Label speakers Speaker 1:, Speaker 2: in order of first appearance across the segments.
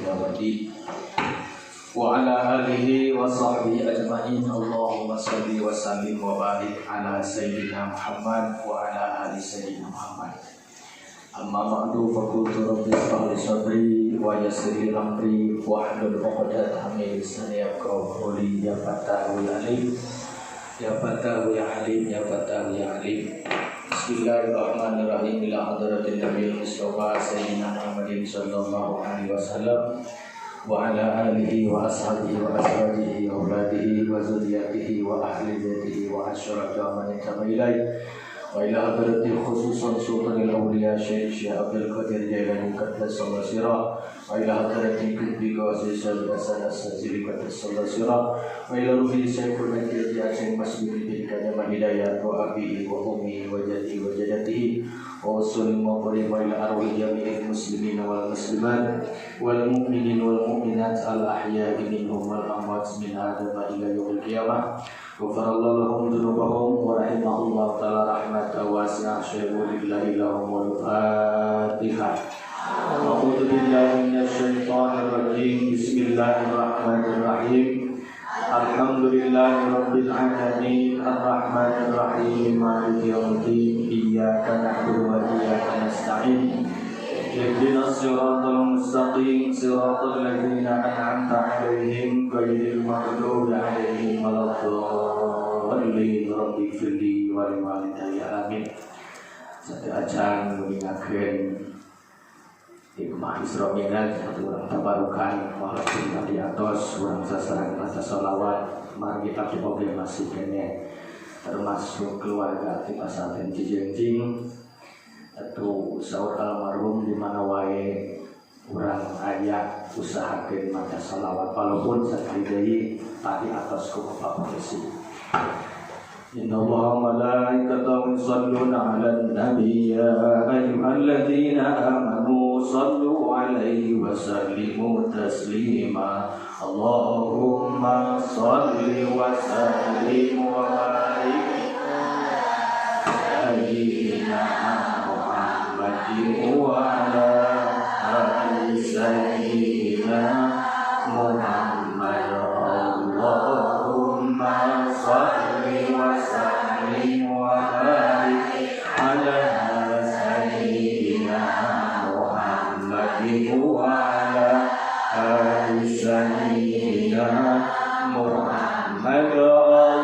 Speaker 1: yawmiddin. Wa ala alihi wa sahbihi ajma'in. Allahumma shalli wa sallim wa barik ala sayyidina Muhammad wa ala ali sayyidina Muhammad. Amma ba'du faqultu rabbi ishrah li sadri wa yassir li amri wahlul 'uqdatam min lisani yafqahu qawli. Ya Fatahu ya Alim, ya Fatahu ya Alim, ya Fatahu ya Alim. Bismillahirrahmanirrahim. Ila hadratin Nabiyil Mustafa Sayyidina Muhammadin sallallahu alaihi wasallam wa ala alihi wa ashabihi wa azwajihi wa auladihi wa zurriyyatihi wa ahli baitihi wa asyarati man tabi'ilai wa ila hadratil khususan sultanil awliya Syekh Abdul Qadir Jailani qaddasallahu sirah wa ila hadratil qutbi qawasis al-hasan as-sajili qaddasallahu sirah wa ila ruhi Syekhul Najib Syekh Masjid Hidayah Hidayat wa abihi wa ummi wa jaddi wa jadatihi wa usulil maqrib wa ila arwah jami'il muslimin wal muslimat wal mu'minin wal mu'minat al ahya'i minhum wal amwat min adam ila yaumil qiyamah. Ghafarallahu lahum dzunubahum wa rahimahullahu ta'ala rahmatan wasi'ah. Syai'ulillahi lahum wal Fatihah. A'udzu billahi minasyaitonir rajim. Bismillahirrahmanirrahim. Alhamdulillahi rabbil alamin. Arrahmanir rahim. Maliki yaumiddin. Iyyaka na'budu wa iyyaka nasta'in. Ihdinas siratal mustaqim. Siratal ladzina an'amta 'alaihim ghairil maghdubi 'alaihim waladdallin. Rabbi firli wa li walidayya amin. Sadaya mengingatkan hikmah Isra Mi'raj satu orang tabarukan walaupun tadi atas orang sasaran rasa sholawat. Mari kita coba masih kene termasuk keluarga di pesantren Cijenjing atau sahur almarhum di mana wae orang ayah usahakan maca sholawat walaupun sekali deui tadi atas ku Bapak Polisi. Inna Allaha malaikatahu yusholluna 'alan nabi ya ayyuhalladzina amanu shallu 'alaihi wa sallimu taslima. Allahumma shalli wa sallim wa barik sayyidina Muhammadin wa ala ali sayyidina Muhammad. Allahumma shalli wa sallim wa barik ala sayyidina Muhammadin wa ala ali sayyidina Muhammad.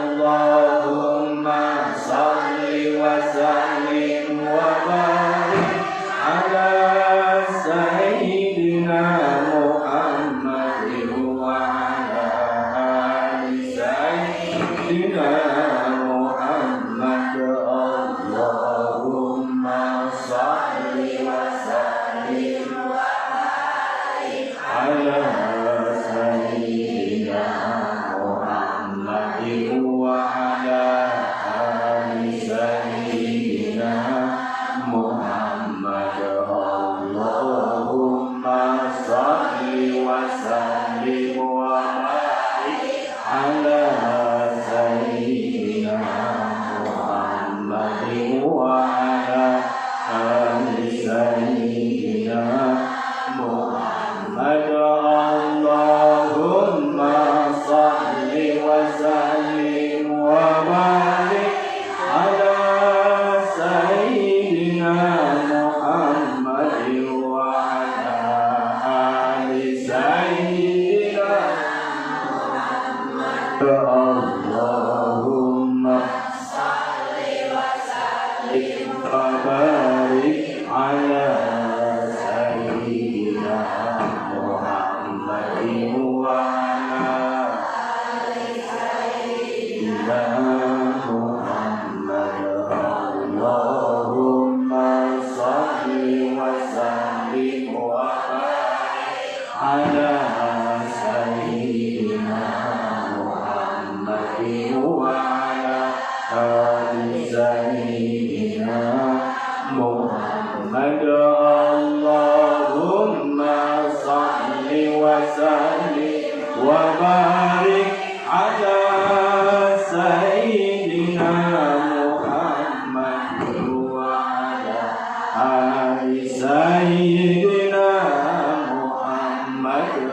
Speaker 1: Allahumma shalli wa sallim wa barik ala sayyidina Muhammadin wa ala ali sayyidina Muhammad. Allahumma shalli wa sallim wa barik ala sayyidina Muhammadin wa ala ali sayyidina Muhammad. Allahumma shalli wa sallim wa barik ala sayyidina Muhammadin wa ala ali sayyidina Muhammad. Allahumma shalli wa sallim wa barik ala sayyidina Muhammadin wa ala ali sayyidina Muhammad. Allahumma shalli wa sallim wa barik ala sayyidina Muhammadin wa ala ali sayyidina Muhammad. Allahumma shalli wa sallim wa barik ala sayyidina Muhammadin wa ala ali sayyidina Muhammad. Allahumma shalli wa sallim wa barik ala sayyidina Muhammad wa ala ali sayyidina Muhammad.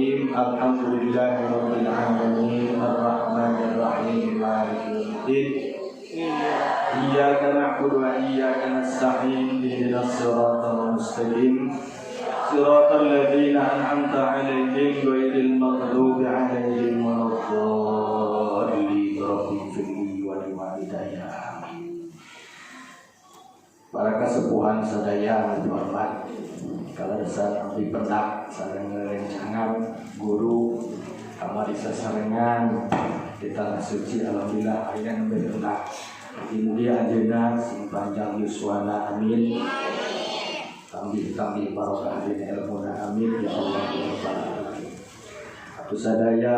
Speaker 1: Bismillahirrahmanirrahim. Alhamdulillahirabbil alamin arrahmanir rahim maliki yaumiddin. Iyyaka na'budu wa iyyaka nasta'in ihdinas siratal mustaqim. Siratal ladzina an'amta 'alaihim ghairil maghdubi alaihim waladdallin. Rabbighfirli wa liwalidayya. Para kasepuhan sadaya yang dihormat, kalau dasar abdi pendak sareng rencangan guru kamari sasarengan di tanah suci alhamdulillah ayeuna nembe pendak mulia ajeuna sing panjang yuswana amin tambih barokah dina ilmuna amin ya Allah ya rabbal alamin. Atuh sadaya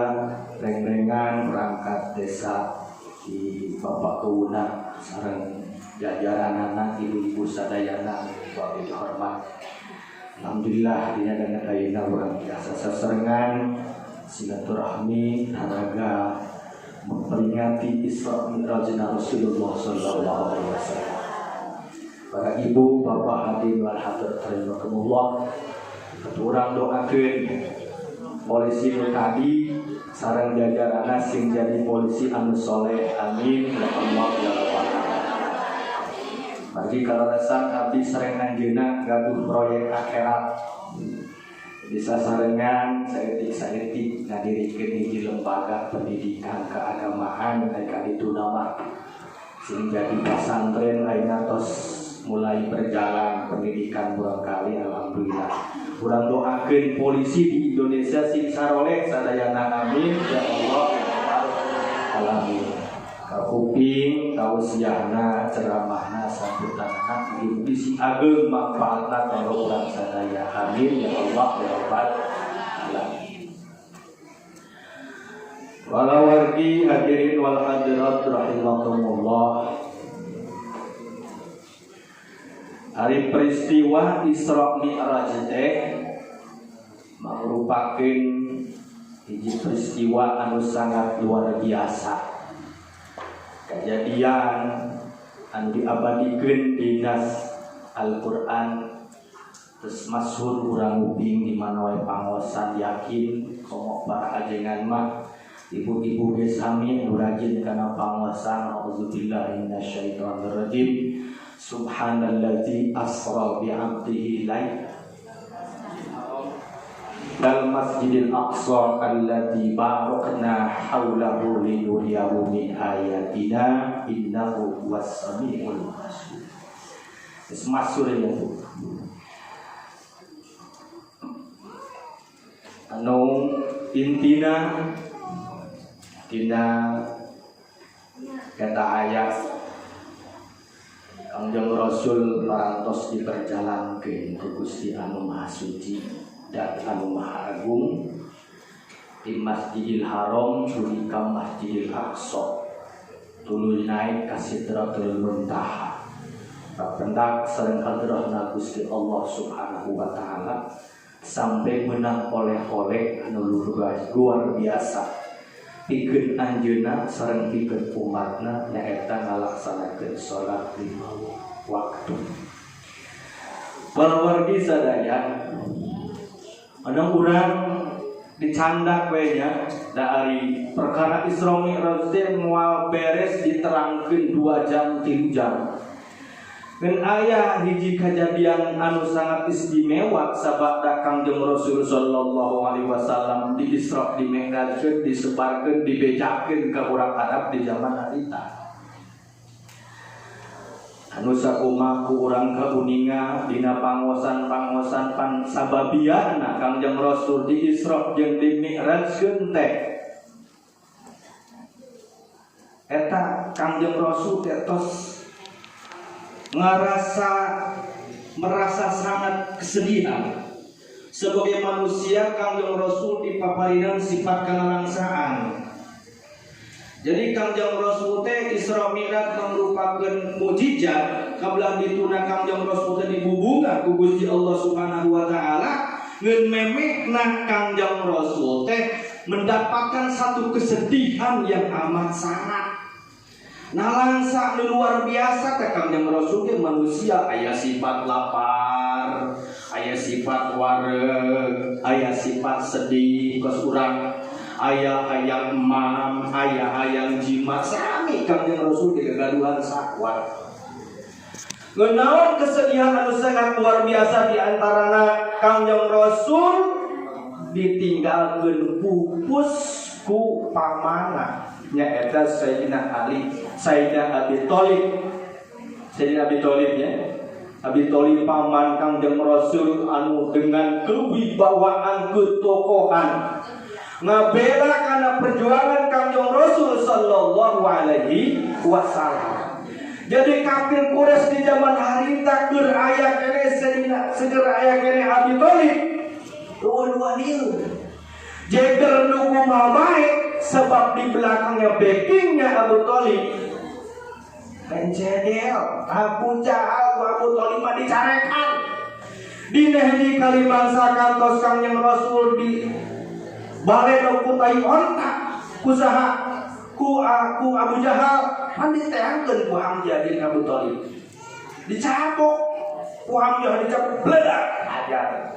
Speaker 1: reng-rengan perangkat desa di Bapak Keuna sareng jajaran anak ibu-ibu sadayana bagi dihormat. Alhamdulillah dina dana ayeuna urang biasa sasarengan silaturahmi haraga memperingati Isra Mi'rajna Rasulullah sallallahu alaihi wasallam. Para ibu, bapak hadirin wal hadirat rahimakumullah, urang doakeun polisi nu tadi sareng jajaranna sing jadi polisi anu soleh amin ya Allah ya rabbal alamin. Bagi kalarasan abdi sareng anjeunna gaduh proyek akhirat. Bisa sarengan saeutik ngadirikeun hiji lembaga pendidikan keagamaan kayak itu nama sing jadi pesantren ayeuna tos mulai berjalan pendidikan barangkali alhamdulillah. Urang doakeun polisi di Indonesia sing saroleh sadayana amin ya Allah ya rabbal alamin. Kuping tausiahna ceramahna sambutanna mugi sing ageng manfaatna kanggo urang sadaya amin ya Allah ya rabbal alamin. Wala wargi hadirin wal hadirat rahimakumullah. Hari peristiwa Isra Mi'raj teh merupakan hiji peristiwa anu sangat luar biasa. Kejadian anu diabadikeun di nas Al-Qur'an terus masyhur urang uping di mana wae pangosan yakin komo para ajengan mah ibu-ibu ge sami nu rajin kana pangosan auzubillahi minasyaitonir rajim. Subhanallazi asra bi 'abdihi dal masjidil aqsa alladzi barakna haulahu linuriyahu min ayatina innahu huwas samiul basir. Masyhur ya Bu. Anu intina kata ayat Kangjeng Rasul parantos diperjalankeun ku Gusti anu Maha Suci dan anu Maha Agung di Masjidil Haram dugi ka Masjidil Aqsa tuluy naik ka Sidratul Muntaha papendak sareng hadrahna Gusti Allah Subhanahu wa taala sampai menang oleh-oleh anu luar biasa pikeun anjeunna sareng pikeun umatna nyaeta ngalaksanakeun salat 5 waktu. Para wargi sadaya ana urang dicandak we nya dari perkara Isra Mi'raj teh moal beres diterangkeun 2 jam 3 jam. Dan aya hiji kejadian anu sangat istimewa sabada Kangjeng Rasul sallallahu alaihi wasallam di Isra di Mi'rajkeun disebarkeun dibejakeun ka urang Arab di zaman harita. Anu sakumaha ku urang kauninga dina pangosan-pangosan pan sababiana Kangjeng Rasul di Isra jeung di Mi'rajkeun teh. Eta Kangjeng Rasul teh tos merasa sangat kesedihan sebagai manusia. Kangjeng Rasul dipaparingan sifat kalalangsaan. Jadi Kangjeng Rasul teh Isra Mi'raj merupakan mukjizat kabelah dituna Kangjeng Rasul teh dibubungan ku Gusti Allah Subhanahu wa taala. Ngeun memehna Kangjeng Rasul teh mendapatkan satu kesedihan yang amat sangat. Nah langsa luar biasa teh Kangjeng Rasul ge manusia aya sifat lapar, aya aya sifat wareg, aya sifat sedih kos urang, aya hayang emam, aya hayang jimat, sami Kangjeng Rasul digagaduhan sakwat. Ngenaon kesedihan anu sangat luar biasa di antarana Kangjeng Rasul ditinggalkeun pupus ku pamana nyaeta Sayyidina Ali, Sayyidina Abi Thalib. Sayyidina Abi Thalib ya. Abi Thalib paman Kangjeng Rasul anu dengan kewibawaan ketokohan ngabela kana perjuangan Kangjeng Rasul sallallahu alaihi wasallam. Jadi kafir Quraisy di zaman harita keur aya keneh Sayyidina seger aya keneh Abi Thalib. Dua-dua dieu. Jeger nu kumaha bae sebab di belakangnya backingnya Abu Thalib. Pencedel, Abu Jahal, Abu Thalib mah dicarekan. Dineh di kalibangsa kantos Kangjeng Rasul di baleno ku tai onta kusaha ku Abu Jahal kan diteangkeun ku Hamzah bin Abu Thalib. Dicapok ku Hamzah dicapok bledak aja.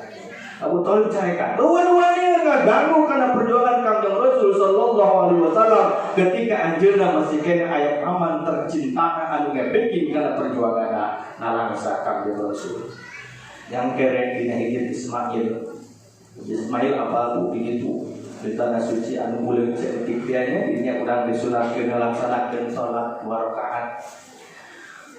Speaker 1: Abu Thalib carekan. Dua-duanya ngaganggu karena perjuangan Kangjeng Rasul sallallahu alaihi wasallam ketika anjeunna masih kena aya paman tercinta anu ngebekin karena perjuangan nalangsa Kangjeng Rasul. Yang kereng dina hijir Ismail apa bu begitu di tanah suci anu muleuh saeutik nya dinya urang disunatkeun ngalaksanakeun salat 2 rakaat.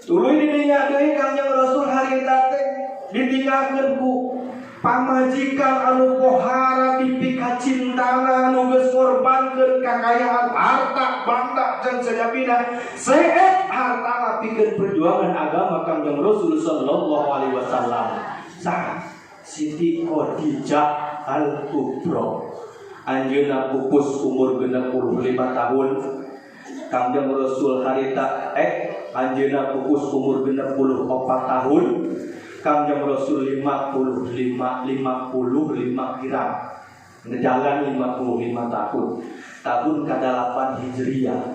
Speaker 1: Tuluy di dinya deui Kangjeng Rasul harita teh ditinggalkeun ku pamajikan anu pohara dipika cintana anu geus korbankeun kakayaan harta banda jeung sajabina seet hartana pikeun perjuangan agama Kangjeng Rasul sallallahu alaihi wasallam. Saha Siti Khadijah Al-Kubra anjeunna pupus umur 65 tahun. Kangjeng Rasul harita anjeunna pupus umur 64 tahun. Kangjeng Rasul 55 gram ngejalan 55 tahun tahun ke-8 Hijriah.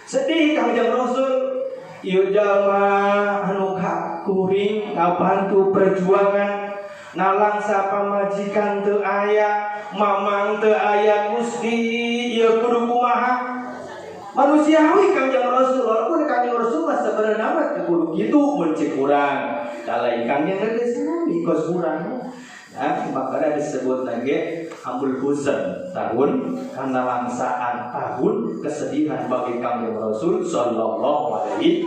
Speaker 1: Sedih Kangjeng Rasul ieu jalma anu kuring ngabantu perjuangan nalangsa pamajikan teu aya mamang teu aya Gusti ieu kudu kumaha manusiawi Kangjeng Rasul. Walaupun Kangjeng Rasul mah sebenarnya mah kudu kitu mun cek urang kalai Kangjeng geus sami kos urang. Nah, makanya disebut lagi Amul Huzn tahun karena langsaan tahun kesedihan bagi Kangjeng Rasul sallallahu alaihi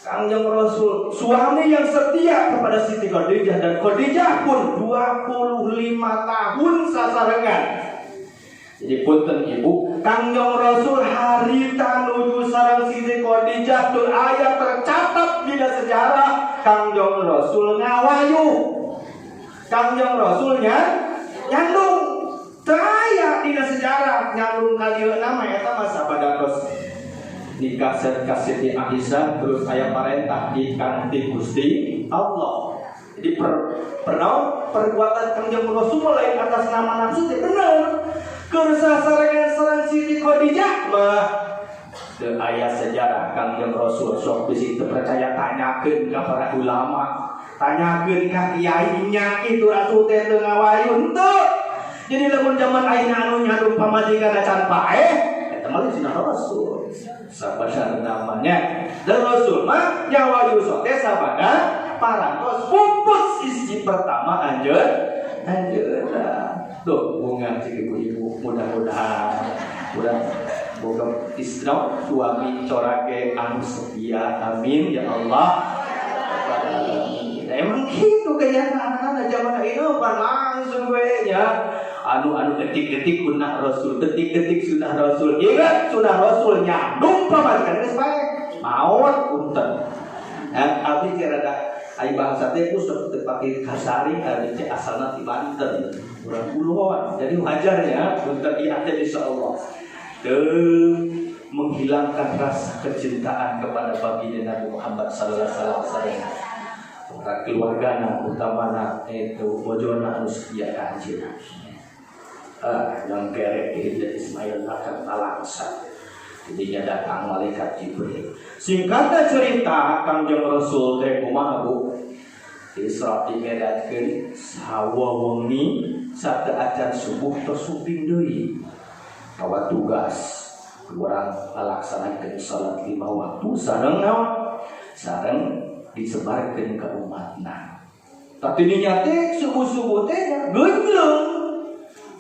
Speaker 1: Kangjeng Rasul suami yang setia kepada Siti Khadijah dan Khadijah pun 25 tahun sasarengan. Jadi punten ibu, Kangjeng Rasul harita nuju sareng Siti Khadijah teu aya tercatat dina sejarah Kangjeng Rasul ngawayu. Kangjeng Rasulnya nyandung teu aya dina sejarah nyandung kalieuna mah eta mah sabadados nikah ka Siti Aisyah terus aya parentah di kanthi Gusti Allah. Jadi perbuatan Kangjeng Rasul lain atas nama nafsu teh bener. Keur sasarengan sareng Siti Khadijah mah teu aya sejarah Kangjeng Rasul sok bisi teu percaya tanyakeun ka para ulama, tanyakeun ka kiai nya itu Rasul teh teu ngawayu henteu. Jadi lamun zaman ayeuna anu nyadung pamajikan can pae eta mah cenah Rasul. Sabada namanya dan Rasul mah nyawayu sok teh sabada parantos pupus isi pertama anjeunna. Tuh bunga cik ibu-ibu mudah-mudahan boga istri suami corake anu setia amin ya Allah. Emang gitu kayaknya anak-anak zaman ini langsung we nya anu detik-detik sunnah Rasul, detik-detik sunnah Rasul. Ingat sunnah Rasul nyandung pamajikan geus bae maot punten. Abdi teh rada ai bahasa teh ku teu pake kasari ari teh asalna ti Banten. Urang kulon. Jadi wajar ya punten ieu teh insyaallah. Menghilangkan rasa kecintaan kepada baginda Nabi Muhammad sallallahu alaihi wasallam. Keluargana utamana itu bojona anu setia ka anjeunna. Yang kerek hijrah Ismail akan talangsa. Jadinya datang malaikat Jibril. Singkatnya cerita Kangjeng Rasul teh kumaha Bu? Isra dimedatkeun sawa wengi sateacan subuh tos suping deui. Kawa tugas urang ngalaksanakeun salat 5 waktu sareng naon? Sareng disebarkeun ka umatna. Tapi dinya teh subuh-subuh teh geunjeung.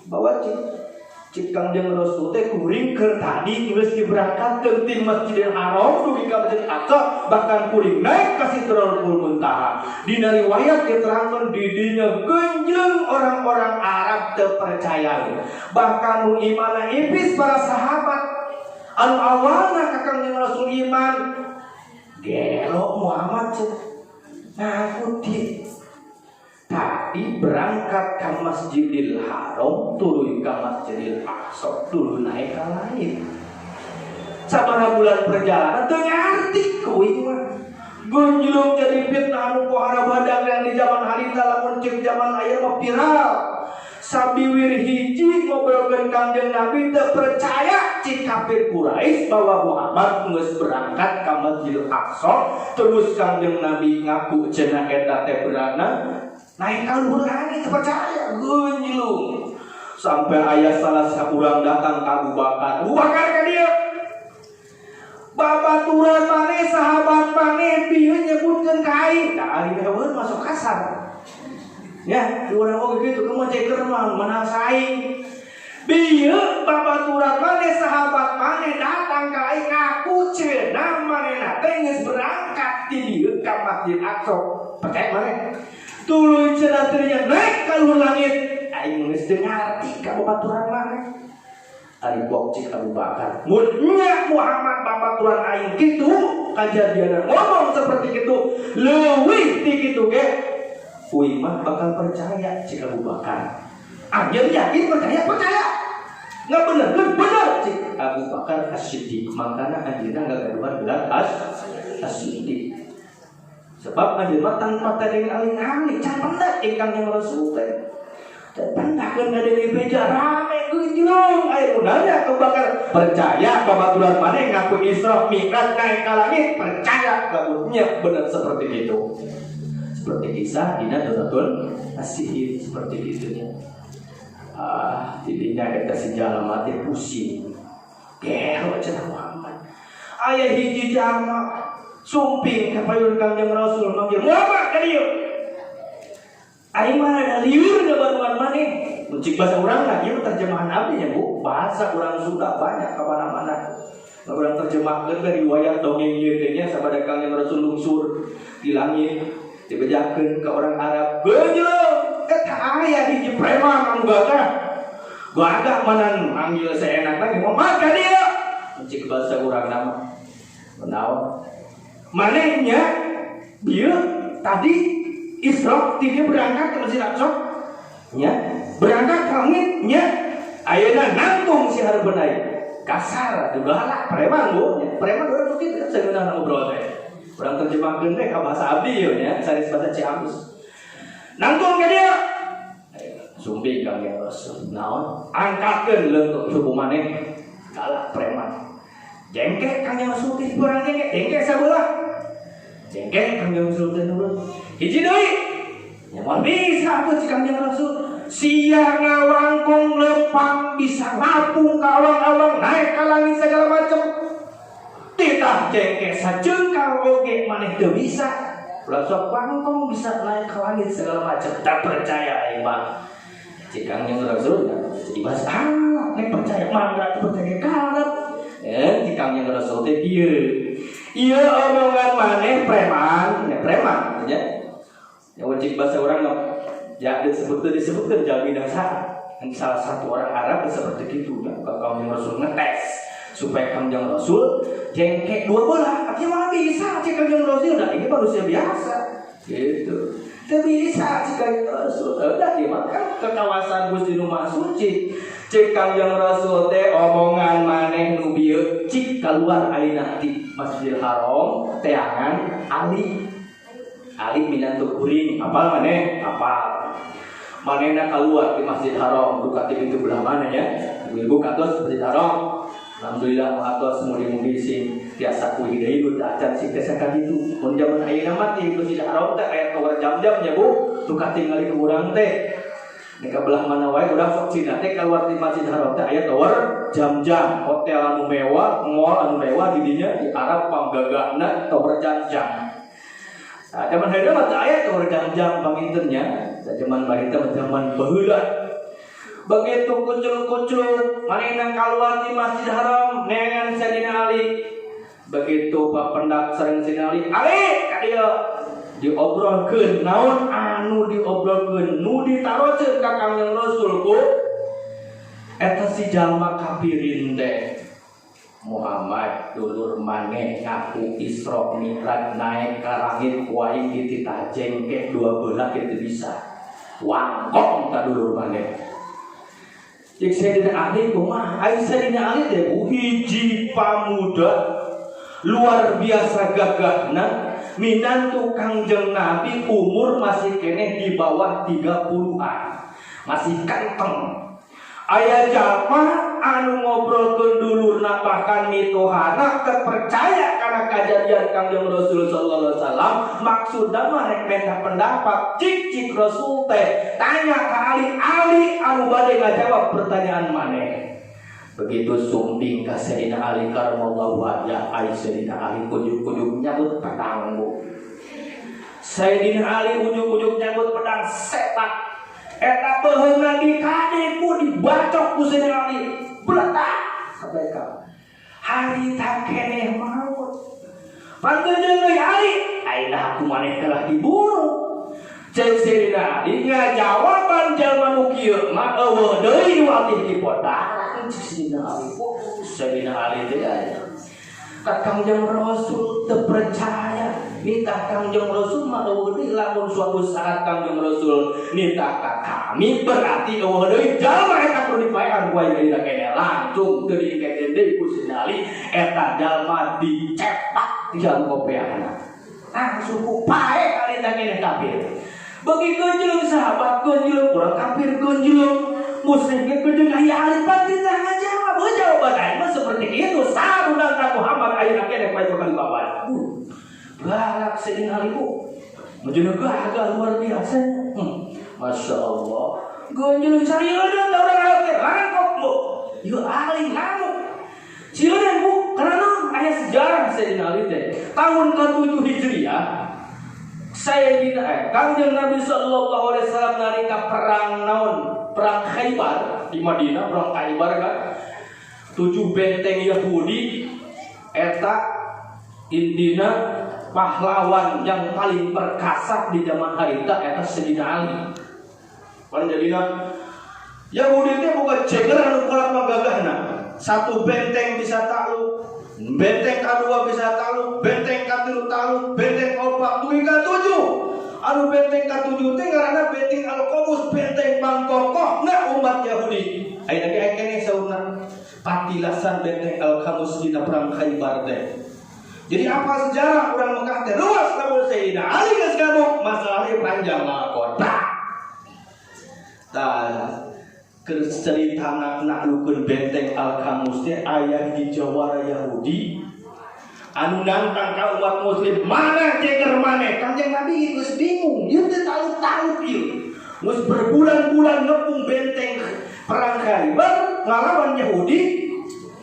Speaker 1: Bawa cik Kangjeng Rasul teh kuring keur tadi geus diberangkatkeun ti Masjidil Haram dugi ka Masjid Aqsa, bahkan kuring naik ka Sidratul Muntaha. Dina riwayat diterangkeun di dinya geunjeung orang-orang Arab teu percaya. Bahkan nu imanna ipis para sahabat anu awalna ka Kangjeng Rasul iman gelo Muhammad ngakuti. Tapi berangkat ke Masjidil Haram, turun ke Masjidil Aqsa, turun naik ke langit. Sabaraha bulan perjalanan, teu ngarti kuing mah. Gunjulung jadi fitnah anu pohara badag yang di zaman harita lamun cek zaman aya mah viral. Sabiwir hiji ngobrolkeun Kangjeng Nabi teu percaya cik kafir Quraisy bahwa Muhammad geus berangkat ka Masjidil Aqsa, terus Kangjeng Nabi ngaku cenah eta teh berana naik ka luhur langit, percaya geunjlung. Sampai aya salah saurang datang ka Abu Bakar. Abu Bakar ka dieu. Babaturan maneh sahabat maneh pieu nyebutkeun ka aing. Da ari heueun masuk kasar. Ya, urang oge kitu kumaha ceker mah menang saing. Bieu babaturan maneh sahabat maneh datang ka aing ngaku cenah manehna teh geus berangkat ti dieu ka Masjid Aqsa. Percaya maneh? Tuluy cenah teunya naik ka luhur langit. Aing geus teu ngarti ka babaturan maneh. Ari bok cik Abu Bakar. Mun nya Muhammad babaturan aing kitu, kajadian ngomong seperti kitu, leuwih ti kitu ge, uing mah bakal percaya cik Abu Bakar. Anjeun yakin percaya? Nggak bener, bener cik Abu Bakar As-Siddiq. Makana anjeunna ngagaduhan gelar As-Siddiq. Sebab anjeun mah tanpa tadeng aling-aling can pendak ingkang yang Rasul teh. Pendak keun ngadenge beja rame geunjlung aya nanya Abu Bakar percaya babaturan maneh ngaku Isra Mi'raj naik ka langit, percaya kabutnya benar seperti itu. Seperti kisah dina Duratul As-Sihir seperti itunya. Tidinya eta si jalma teh pusing. Gelo cenah Muhammad. Aya hiji jalma sumping ka payun Kangjeng Rasul manggil Muhammad ka dieu. Aing mah ada liur da baruan maneh. Cik bahasa urang lah, ieu terjemahan abdi nya Bu. Bahasa urang Sunda banyak ka mana-mana. Urang terjemahkeun dari riwayat dongeng ieu teh nya sabada Kangjeng Rasul lungsur di langit dibejakeun ka orang Arab. Beunjeuleuh, eta aya hiji preman anu gagah manan manggil seenakna Muhammad ka dieu. Cik bahasa urang nama. Naon? Manehnya dia tadi Isra dia berangkat ke Masjid Aqsa nya berangkat ke langit nya ayeuna nangtung si hareupeun kasar juga lah preman Bu nya preman urang kitu sageuna ngobrol teh urang terjemahkeun teh ka bahasa abdi ieu nya sanes bahasa Ciamis nangtung ka dieu sumping Kangjeng Rasul naon angkatkeun leuntung suku maneh galak preman jengke Kangjeng Rasul teh urang jengke sabelah jengke Kangjeng Rasul teh nurut hiji deui nya moal bisa atuh si Kangjeng Rasul sia ngawangkung leumpang bisa ngapung ka awang-awang naik ka langit segala macam titah jengke sajengkal oge maneh teu bisa ulah sok wangkung bisa naik ka langit segala macam tak percaya aing mah si Kangjeng Rasul dibahas nek percaya mangga percaya kalep si Kangjeng Rasul teh kieu ieu omongan maneh preman nya yang wajib bahasa orang ya disebutkan jami dasar salah satu orang Arab seperti itu ya Kangjeng Rasul ngetes supaya Kangjeng Rasul jengke dua bola artinya malah bisa si Kangjeng Rasul udah ini manusia biasa gitu tidak bisa si Kangjeng Rasul udah dimakan ke kawasan Gusti Rumah Suci cik Kangjeng Rasul teh omongan maneh nu bieu cik keluar ayeuna ti Masjidil Haram teangan Ali minantu kuring apal maneh apal manehna keluar di Masjid Haram buka ti pintu belah mana ya ibu katos Masjid Haram Alhamdulillah atos mugi-mugi sing tiasa ku hideung acan sing tiasa ka ditu. Mun jaman ayeuna mah ti Masjidil Haram teh aya tower jam-jam nya Bu, tu katingali ku urang teh. Nika belah mana wae urang sok cina teh kaluar di Masjidil Haram teh aya tower jam-jam, hotel anu mewah, mall anu mewah di dinya di Arab panggagahna tower jam-jam. Nah, zaman hayeuna mah teu aya tower jam-jam pangintennya. Zaman bari teh zaman baheula. Begitu kucul-kucul manehna kaluar di Masjid Haram nengan Sayyidina Ali. Begitu papendak sareng Sayyidina Ali, "Ali, ka dieu diobrolkeun naon anu diobrolkeun nu ditaroceun ka Kangjeng Rasul ku eta si jalma kafirin teh Muhammad dulur maneh ngaku Isra Mi'raj naik ka langit ku aing dititah jengke 12 kitu bisa. Wangkong ka dulur maneh. Cik Sayyidina Ali kumaha? Ai Sayyidina Ali teh hiji pamuda luar biasa gagahna minantu Kangjeng Nabi umur masih keneh di bawah 30-an. Masih kanteng. Aya jalma anu ngobrolkeun dulurna bahkan mitohana terpercaya karena kejadian Kangjeng Rasul sallallahu alaihi wasallam maksudna mah rek minta pendapat cik Rasul teh tanya ka Ali anu bade ngajawab pertanyaan maneh. Begitu sumping ka Sayyidina Ali karramallahu wajhah ai Sayyidina Ali ujug-ujug nyambut pedang Bu. Sayyidina Ali ujug-ujug nyambut pedang setak. Eta beheuna dikade ku dibacok ku Sayyidina Ali. Bletak sampai ka. Hari tak keneh maut. Pantun deui Ali, ayeuna aku maneh telah dibunuh. Cek Sayyidina Ali ngajawaban jalma nu kieu mah eueuh deui nu ati dipodang. Sayyidina Ali ku Sayyidina Ali teh aya. Ka Kangjeng Rasul teu percaya. Nita Kangjeng Rasul mah eueuh deui lamun suatu saat Kangjeng Rasul nita ka kami berarti eueuh deui jalma eta kudu dipaean ku ayeuna kene langsung teu diingkeun deui ku Sayyidina Ali eta jalma dicetak di dalam kopeana. Langsung ku pae kali teh kene kafir. Bagi keunjung sahabat keunjung urang kafir keunjung muslim keunjung aya Ali pasti teh ngajawab jawaban aing mah seperti itu sarudang ka Muhammad ayeuna kene poe kali babat. Galak Sayyidina Ali ku menjadi gagah luar biasa. Masya Allah gonjol sarieun da urang kafir langkok Bu ieu Ali ngamuk cileudeun Bu karena aya sejarah Sayyidina Ali teh tahun ke-7 Hijriah Sayyidina Kangjeng Nabi sallallahu alaihi wasallam nalika perang naon perang Khaybar di Madinah perang Khaybar kan 7 benteng Yahudi eta indina pahlawan yang paling perkasa di zaman harita eta Sayyidina Ali. Panjadina Yahudi teh boga ceger anu kolak magagahna. Satu benteng bisa takluk, benteng kedua bisa takluk, benteng katilu takluk, benteng keempat hingga 7. Anu benteng ke-7 teh ngaranna benteng Al-Qobus, benteng pangkokohna umat Yahudi. Ayeuna ge kene saurna patilasan benteng Al-Qamus dina perang Khaybar teh. Jadi apa sejarah orang Mekah teh luas lamun Sayyidina Ali geus gabung masalahnya panjang lakon. Tah keur cerita naklukeun benteng Al-Qamus teh aya di jawara Yahudi anu nantang ka umat muslim mana ceger maneh Kanjeng Nabi geus bingung ieu teh taluk-taluk ieu. Geus berbulan-bulan ngepung benteng perang Khaybar ngalawan Yahudi.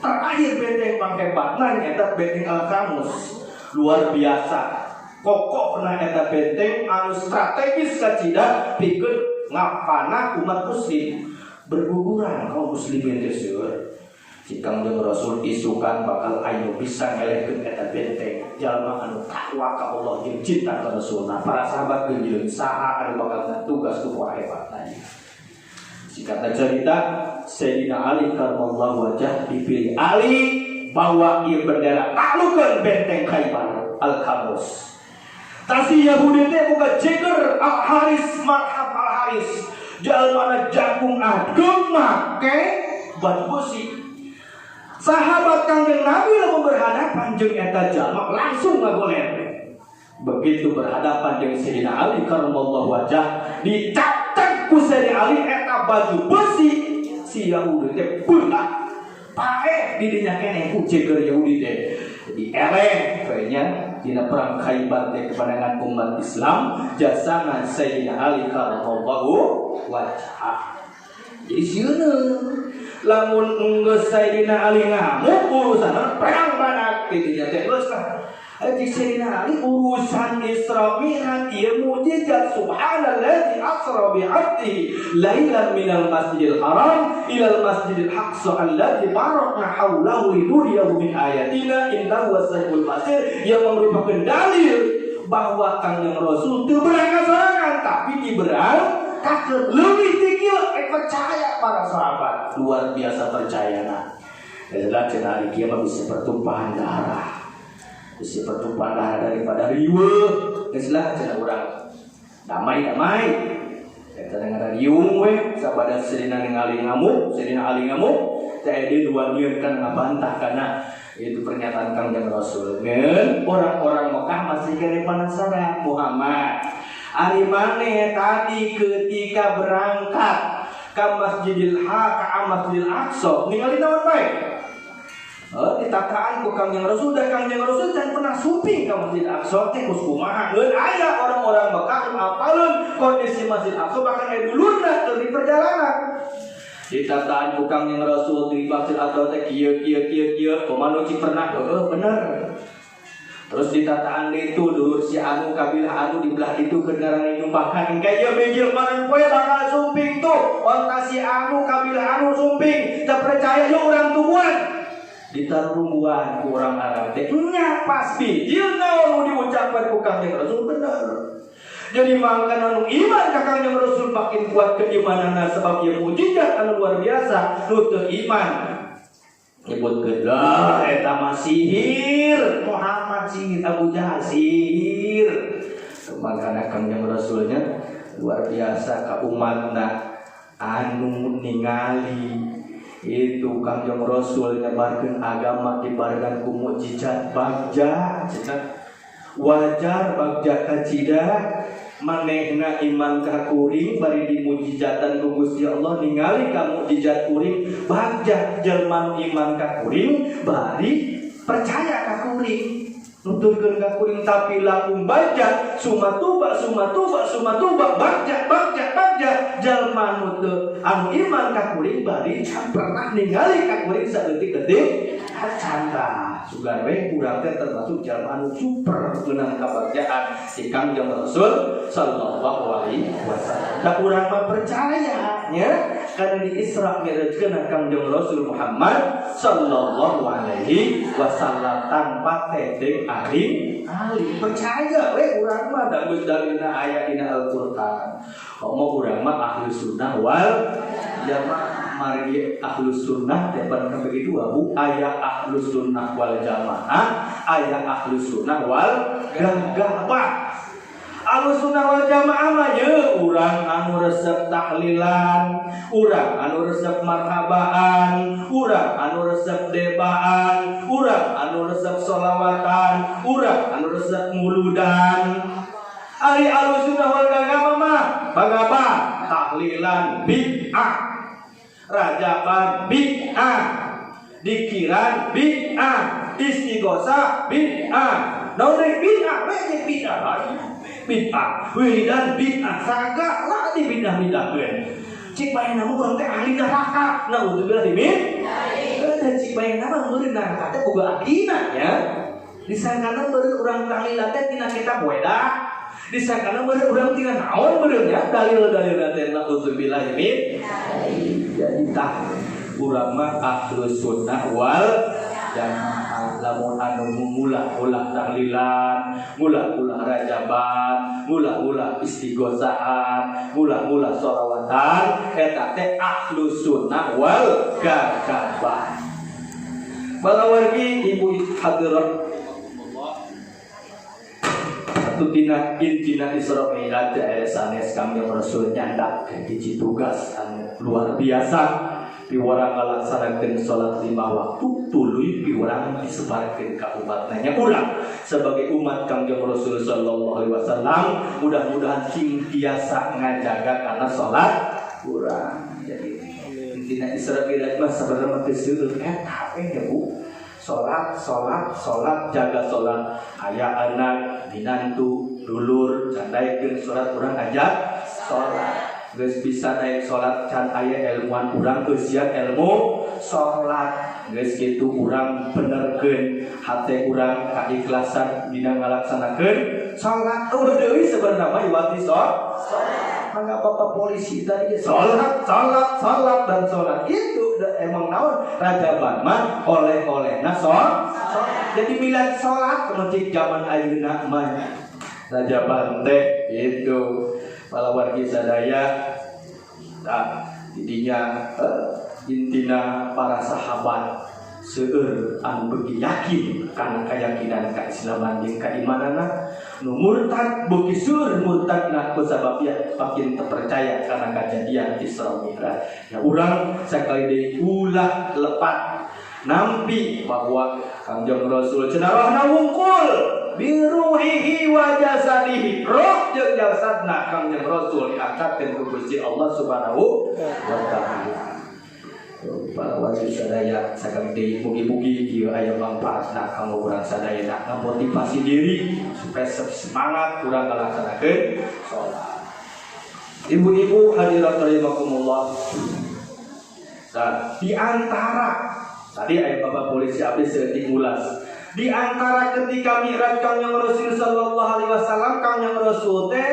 Speaker 1: Terakhir benteng panghebatna eta benteng Al-Qamus luar biasa kokohna eta benteng anu strategis sacida pikeun ngapana umat muslim berguguran kaum muslimin teh seueur. Si Kangjeng Rasul isukan bakal aya bisa ngelehkeun eta benteng jalma anu takwa ka Allah jeung cinta ka Rasulna. Para sahabat geunjeun saha anu bakal tugas ku hebatna. Singkat cerita, Sayyidina Ali karramallahu wajhah dipilih Ali bawa ieu bendera taklukeun benteng Khaybar Al-Qamus. Tasi Yahudi teh boga jeger Al-Haris marhab Al-Haris jalmana jagung adeung make batu besi. Sahabat Kangjeng Nabi lamun berhadapan jeung eta jalma langsung ngagoler. Begitu berhadapan dengan Sayyidina Ali karramallahu wajhah dicatek ku Sayyidina Ali eta baju besi si Yahudi teh beunah pae di dinya keneh kucing keur Yahudi teh. Jadi eleng kayaknya dina perang Khaibar teh kepandangan umat Islam jasangan Sayyidina Ali karramallahu wajhah. Jadi sieun lamun geus Sayyidina Ali ngamuk urusan perang badak didinya teh geus lah. Jadi Sayyidina Ali urusan Isra Mi'raj ieu mukjizat subhanallazi asra bi 'abdihi lailan minal masjidil haram ilal masjidil aqsa alladzi barakna haulahu linuriyahu min ayatina innahu was-sami'ul basir, yang merupakan dalil bahwa Kangjeng Rasul teu berangkat sorangan tapi diberangkatkeun leuwih ti kieu percaya para sahabat luar biasa percayana. Adalah cenah ieu mah bisa pertumpahan darah. Bisa pertumpahan darah daripada riweuh. Geus lah cenah urang. Damai-damai. Eta ngada riung we sabada Sayyidina Ali ngamuk, teh dia dua nieukeun ngabantah kana itu pernyataan Kangjeng Rasul. Ngeun orang-orang Mekah masih kere penasaran Muhammad. Ari maneh tadi ketika berangkat ke Masjidil Aqsa ningali naon bae? Ditakaan ku Kangjeng Rasul dan Kangjeng Rasul dan pernah suping ke Masjid Aqsa teh kus kumaha. Ngeun aya orang-orang Mekah apaleun kondisi Masjid Aqsa bahkan aya dulurna keur di perjalanan. Ditataan ku Kangjeng Rasul di Masjid Aqsa teh kieu kumaha cik pernah bener. Terus ditataan itu dulur si anu kabilah anu di belah itu kendaraan nyumpahkan engke ieu bejil maren poe bakal sumping tuh. Onta si anu kabilah anu sumping teu percaya yeuh urang tumuan. Ditarungguan ku urang Arab teh nya pas bijil naon diucapkan ku Kangjeng Rasul bener. Jadi mangka anu iman ka Kangjeng Rasul makin kuat keimananna sebab ieu mukjizat anu luar biasa. Nu teu iman nyebutkeun lah eta mah sihir, Muhammad sihir, Abu Jahal sihir. Mangkana Kangjeng Rasulnya luar biasa ka umatna anu ningali itu Kangjeng Rasul nyebarkeun agama dibarengan ku mukjizat bagja wajar bagja kacida manehna iman ka kuring bari dimujizatan ku Gusti Allah ningali ka mukjizat kuring bagja jelema iman ka kuring bari percaya ka kuring nuturkeun ka kuring tapi lamun bagja sumatuba bagja jalma nu teu anu iman ka kuring bari pernah ningali ka kuring saeutik-eutik canda sugan we urang teh termasuk jalma anu super geunang kabagjaan si Kangjeng Rasul sallallahu alaihi wasallam. Da urang mah percaya nya karena di Isra Mi'rajkeun Kangjeng Rasul Muhammad sallallahu alaihi wasallam tanpa tedeng aring ali percaya we urang mah da geus dalilna aya dina Al-Qur'an. Ngomong urang mah Ahlus Sunnah wal Jamaah. Mari Ahlus Sunnah depan kabeh dua bu aya Ahlus Sunnah wal Jamaah, aya Ahlus Sunnah wal Gagabah. Ahlus Sunnah wal Jamaah mah ye urang anu resep tahlilan, urang anu resep marhabaan, urang anu resep debaan, urang anu resep sholawatan, urang anu resep muludan. Ari Ahlus Sunnah wal Jamaah mah bagabah tahlilan bid'ah, rajaban bid'ah, dikiran bid'ah, istighosah bid'ah. Naon deui bid'ah we jeung bid'ah wiridan bid'ah sagala di bid'ah-bid'ahkeun. Cik baeuna mah urang teh ahli neraka. Naudzubillah min. Dan cik baeuna mah meureun neraka teh boga ahlina nya. Disangkana meureun urang tahlilan teh tina kitab weda. Disangkana meureun urang tina naon meureun nya dalil-dalilna teh naudzubillah min. Jadi tah urang mah Ahlus Sunnah wal Jamaah. Lamun anu mula-mula tahlilan, mula-mula rajaban, mula-mula istighosahan, mula-mula sholawatan, eta teh Ahlus Sunnah wal Gagabah. Balawargi ibu hadirat satu dina intina Isra Mi'raj sanes Kangjeng Rasul nyandak hiji tugas anu luar biasa piwarang ngalaksanakeun salat 5 waktu tuluy piwarang disebarkeun ka umatna nya urang sebagai umat Kangjeng Rasul sallallahu alaihi wasallam mudah-mudahan sing tiasa ngajaga kana salat urang. Jadi dina Isra Mi'raj mah sabarna teh seueur eta ya Bu. Salat, jaga salat. Aya anak, binantu, dulur, candaikeun salat urang ajak salat. Geus bisa daek salat can aya ilmuan urang eusian ilmu salat. Geus kitu urang benerkeun hate urang kaikhlasan dina ngalaksanakeun salat. Urang deui sebenarnya mah iwati salat. Mangga Bapak polisi tadi salat dan salat. Itu emang naon rajaban mah oleh-olehna salat. Jadi milad salat kemencik zaman ayeuna mah rajaban teh itu palawargi sadaya. Nah, didinya intina para sahabat seueur anu beuki yakin kana keyakinan kaislaman jeung keimananna. Nu murtad beuki seueur murtadna kusabab ya makin terpercaya kana kejadian Isra Mi'raj. Ya urang sakali deui ulah lepat nampi bahwa Kangjeng Rasul cenah wungkul biruhihi wa jasadihi. Roh jeung jasadna Kangjeng Rasul diangkatkeun ku Gusti Allah Subhanahu wa taala. Para wajib sadaya sakali deui mugi-mugi ieu aya manfaatna kanggo urang sadayana ngamotivasi diri supaya semangat urang ngalaksanakeun salat. Ibu-ibu hadirat rahimakumullah. Nah, di antara tadi aya Bapak polisi abdi seutik ulas. Di antara ketika Mi'raj Kangjeng Rasul sallallahu alaihi wasallam Kangjeng Rasul teh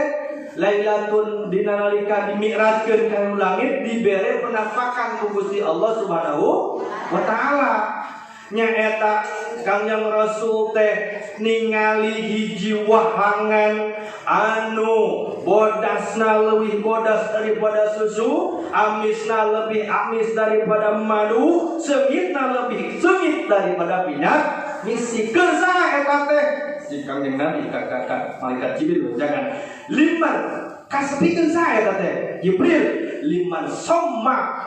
Speaker 1: Lailatun dina nalika dimi'rajkeun ka langit dibere penampakan ku Gusti Allah Subhanahu wa taala. Nyaeta Kangjeng Rasul teh ningali hiji wahangan anu bodasna leuwih bodas daripada susu, amisna lebih amis daripada madu, sengitna lebih sengit daripada minyak misi. Kersa eta teh si Kangjeng Nabi kakak malaikat Jibril jangan liman kasepikeun sae eta teh Jibril liman somma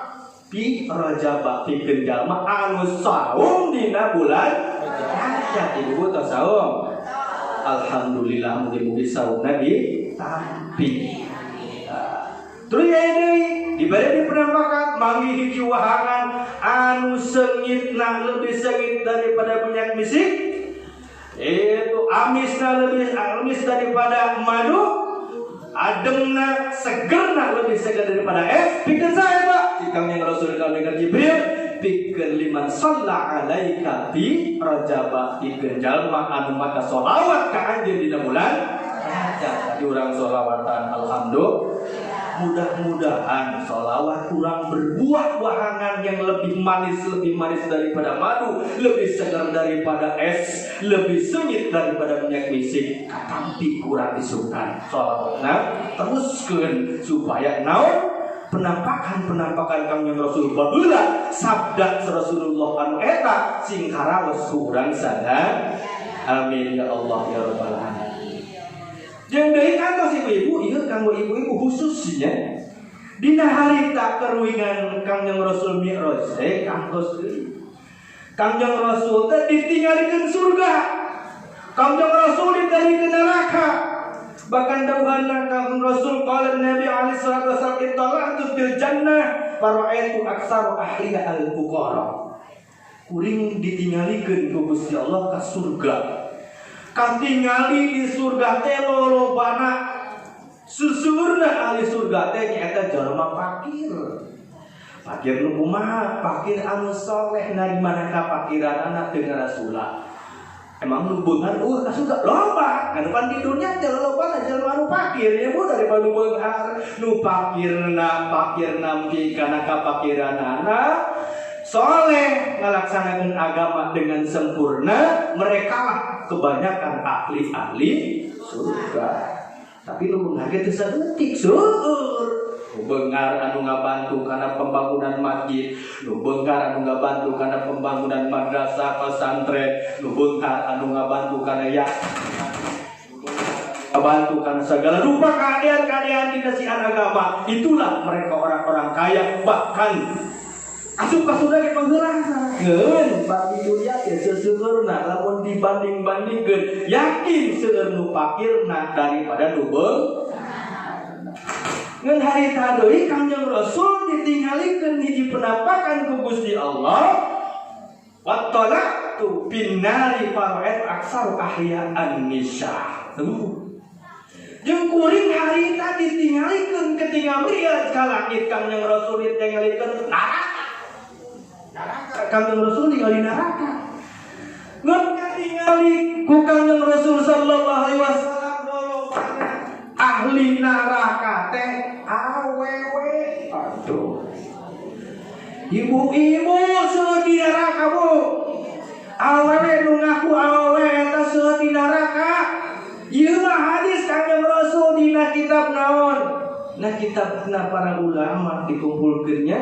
Speaker 1: pi rajaba pikeun jalma anu saum dina bulan Rajab. Ibu teu saum alhamdulillah mugi-mugi saumna ditampi. Terus ya deui dibere penampakan manggi hiji wahangan anu sengitna lebih sengit daripada minyak misik. Itu amisna lebih amis daripada madu, ademna segerna lebih seger daripada es. Pikeun sae Pak Kangjeng Rasul kalengkeun Jibril pikeun liman shalla alaika bi rajaba pikeun jalma anu maca sholawat ka anjeun dina bulan Rajab. Tadi urang sholawatan alhamdulillah. Mudah-mudahan sholawat kurang berbuah wahangan yang lebih manis daripada madu, lebih segar daripada es, lebih sengit daripada minyak misik. Tapi kurang disukan sholawatna teruskeun supaya naon penampakan Kangjeng Rasul baheula sabda Rasulullah anu eta sing karaos ku urang sadaya. Amin ya Allah ya rabbal alamin. Yang dari kantos ibu-ibu, iya kanggo ibu-ibu khususnya dina hari tak keruingan Kangjeng Rasul Mi'raj kantos Kangjeng Rasul teh ditinggalikeun surga, Kangjeng Rasul ditinggalikeun neraka. Bahkan dawuhanna Kangjeng Rasul qala Nabi alaihi salatu wasallam ittala'tu fil jannah fara'aitu aktsara ahliha al-fuqara. Kuring ditinggalikeun ku Gusti Allah ka surga. Katingali di surga teh lolobana susurna ahli surga teh nyaeta jalma fakir. Fakir nu kumaha? Fakir anu saleh na di mana kafakiran anak dengan Rasulullah. Emang nu beungar ka surga loba, anu pan di dunya teh lolobana jalma anu fakir ya bu daripada nu beungar. Nu fakir nampi kana kafakiranana soleh ngalaksanakeun agama dengan sempurna, mereka lah kebanyakan ahli-ahli surga. Tapi nu beungar teh saeutik seueur. Nu beungar anu ngabantu kana pembangunan masjid, nu beungar anu ngabantu kana pembangunan madrasah pesantren, nu beungar anu ngabantu kana bantu karena segala rupa keadaan-keadaan di nasihat agama. Itulah mereka orang-orang kaya, bahkan asup ka surga ge pangeurana. Ngeun bagi dunia teh seuseurna lamun dibanding-bandingkeun yakin seueur nu fakirna daripada nu beung. Ngeun harita deui Kangjeng Rasul
Speaker 2: ditinggalikeun hiji penampakan ku Gusti Allah. Wattalaqtu binnari fara'at aksaru ahya'an nisa. Jeung kuring harita ditinggalikeun ketika meriat ka langit Kangjeng Rasul ditinggalikeun neraka. Kangjeng Rasul ningali neraka. Ngan ningali ku Kangjeng Rasul sallallahu alaihi wasallam golongan ahli neraka teh awewe. Aduh. Ibu-ibu seueur di neraka, Bu. Awewe nu ngaku awewe eta seueur di neraka. Ieu mah hadis Kanjeng Rasul dina kitab naon? Nah kitabna para ulama dikumpulkeunnya.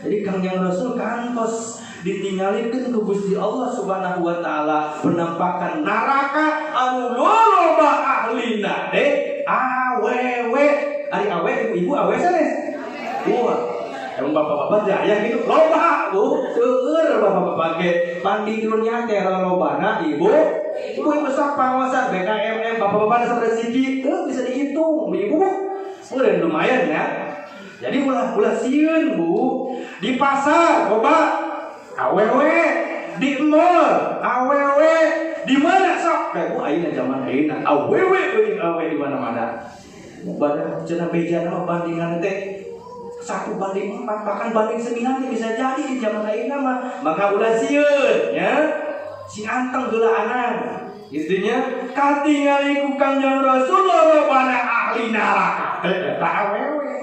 Speaker 2: Jadi Kanjeng Rasul kantos ditinggalikeun ku Gusti Allah Subhanahu wa taala penampakan neraka anu loba ahlina teh awewe. Ari awe ibu-ibu awe sanes. Wah. Emang bapak-bapak jaya gitu, loba Bu, seueur bapak-bapak ge pandi dunia teh lobana ibu besar pengawasan BKMM bapak-bapak sampai siji bisa dihitung ibu udah lumayan ya. Jadi ulah sieun Bu, di pasar loba awewe, di mall awewe, di mana sok kayak Bu ayeuna zaman ayeuna awewe di mana-mana. Badan cenah bejana mah bandingan teh 1 banding 4 bahkan banding 9 bisa jadi di zaman ayeuna mah. Maka ulah sieun ya. Si anteng geulaanan. Intinya katingali ku Kanjeng Rasulullah lobana ahli neraka eta awewe.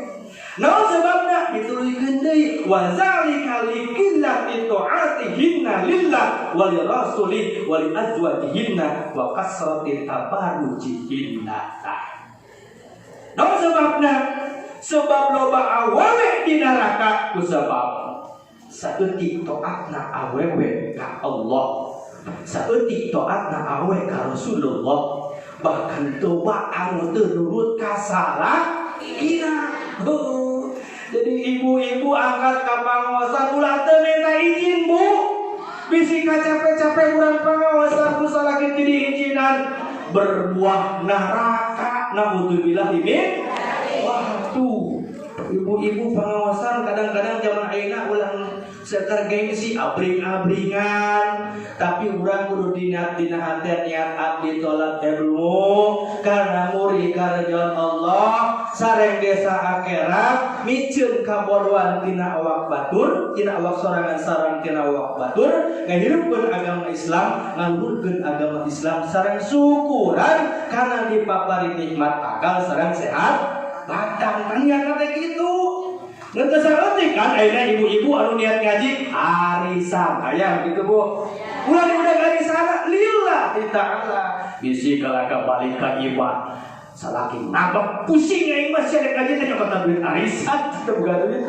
Speaker 2: Naon sababna dituluykeun deui wa zalika liqillati ta'atihinna lillah wa li rasuli wa li azwajihinna wa kasrati tabarrujihinna. Naon sababna? Sebab loba awewe di neraka kusabab saeutik taatna awewe ka Allah, saeutik taatna awewe ka Rasulullah, bahkan toba anu teu nurut ka salakina. Jadi ibu-ibu angkat ka pangaosan ulah teu minta izin Bu. Bisi ka capek-capek urang pangaosan ku salaki ti diizinan berbuah neraka. Naudzubillah min. Wah tuh ibu-ibu pengawasan kadang-kadang zaman ayeuna ulang seker gengsi abring-abringan, tapi urang kudu dina hati niat abdi tolak ilmu karena muri karjon Allah sareng desa akhirat miceun kabodohan tina awak batur, tina awak sorangan sareng tina awak batur ngahirupkeun agama Islam, ngangurkeun agama Islam sareng syukuran karena dipapari nikmat akal sareng sehat badan niat teh kitu. Ngeus saeutik kan ayeuna ibu-ibu anu niat ngaji arisan aya gitu Bu. Ulah budak arisan lillahi ta'ala. Bisi kalaka balik ka iwan. Salaki nabak pusing aing mah sia ngaji teh kata duit arisan teu boga duit.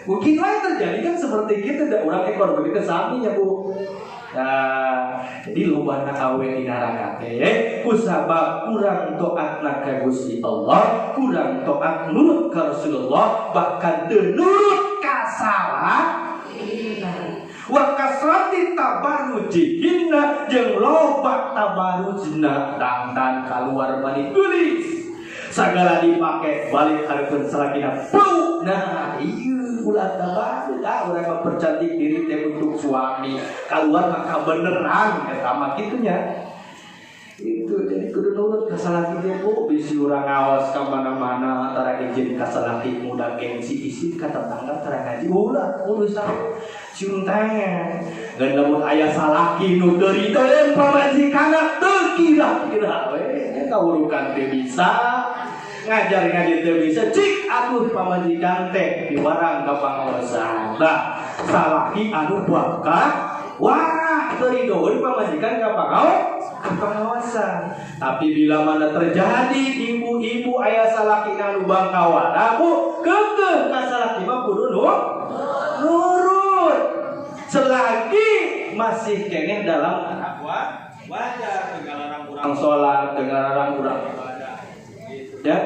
Speaker 2: Mungkin lain terjadi kan seperti kita da urang ekor begitu saminya Bu. Nah, jadi lobana awe di neraka teh kusabab kurang taatna ka Gusti Allah, kurang taat nurut ka Rasulullah, bahkan teu nurut ka salakina. Wa kasrati tabarrujihinna jeung loba tabarrujna dandan kaluar bani geulis. Sagala dipake balik hareupeun salakina bau. Nah, ieu ulah tabarruj urang mempercantik diri teh untuk suami. Keluar maka beneran eta mah kitunya. Itu jadi kudu nurut ka salaki teh Bu, bisi urang ngaos ka mana-mana tara izin ka salaki muda gengsi isi ka tetangga tara ngaji ulah urusan cinta. Geus lamun aya salaki nu teu ridho pamajikanna teu kira-kira we eta urukan teh bisa. Ngajar ngaji teu bisa cik atuh pamajikan teh diwarang ka pangaosan. Nah, salaki anu bakal wah teu ridho pamajikan ka pangaosan. Tapi bila mana terjadi ibu-ibu aya salaki anu bangkawana Bu, keukeuh ka salaki mah kudu nurut. Selagi masih keneh dalam akhlak wajar dengan orang salat, dengan orang ibadah. Ya,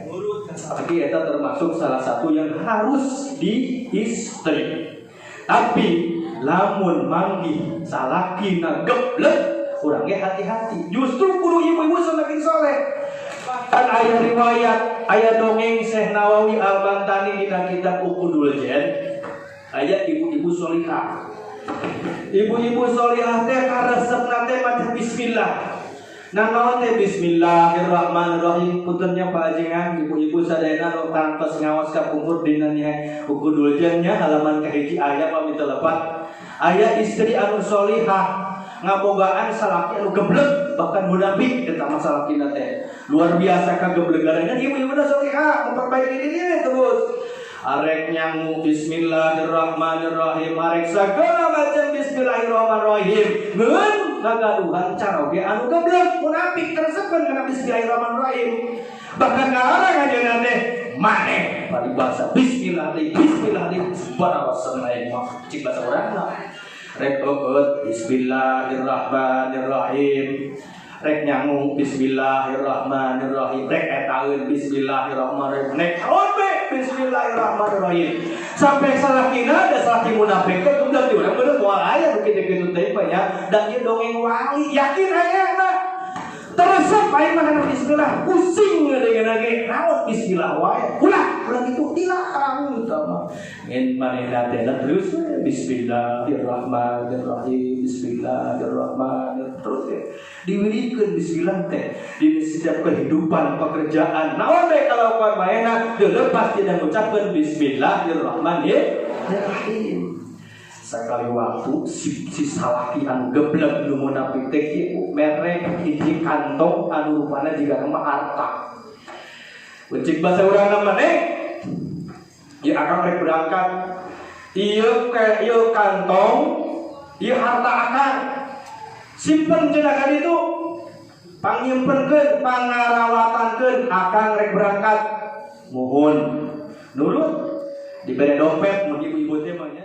Speaker 2: nurut salaki eta termasuk salah satu yang harus di istri. Tapi lamun manggih salakina geblek urang ge hati-hati. Justru kudu ibu-ibu semakin soleh. Kan aya riwayat, aya dongeng Syekh Nawawi Al-Bantani dina kitab Uqudul Jan. Aya ibu-ibu sholihah. Ibu-ibu sholihah teh karesepna teh maca bismillah. Nanaon teh bismillahirrahmanirrahim. Puntennya Pak Ajengan, ibu-ibu sadayana nu kantos ngaos ka pungkur dina nya Uqudul Jan nya halaman kahiji aya pami 8. Aya istri anu sholihah ngabogaan salaki anu geblek bahkan munafik eta masalah kina teh luar biasa kageblegarangan ibu-ibu na sholihah memperbaiki diri terus arek nyangu bismillahirrahmanirrahim arek sagala macam bismillahirrahmanirrahim ngeun ngagaduhan caroge anu geblek munafik tersebut kana bismillahirrahmanirrahim bahkan ngarang aja teh maneh paribasa bismillahirrahmanirrahim subhanallah mah cik bahasa urangna rek oot bismillahirrahmanirrahim rek nyangung bismillahirrahmanirrahim rek etaeun bismillahirrahmanirrahim rek obe bismillahirrahmanirrahim sampai salakina da salaki munafik teh geblek di urang bener moal aya kitu-kitu teh nya da ieu dongeng wali yakin aya na teresep aing mah bismillah pusing dengan lagi naon bismillah wae ulah gitu dilarang utama ngen manehna teh terus bismillahirrahmanirrahim bismillahirrahmanirrahim terus diwirikeun bismillah teh di setiap kehidupan pekerjaan naon bae kalau pan manehna teu lepas tina ngucapkeun bismillahirrahmanirrahim sekali waktu si salaki anu geblek nu munafik teh kieu merek hiji kantong anu rupana jiga nama harta. Cik bahasa urang maneh ieu akang rek berangkat ieu kantong ieu harta akang simpen cenah ka ditu panyimpenkeun pangarawatankeun akang rek berangkat mohon nurut dibere dompet mun ibu-ibu teh mah nya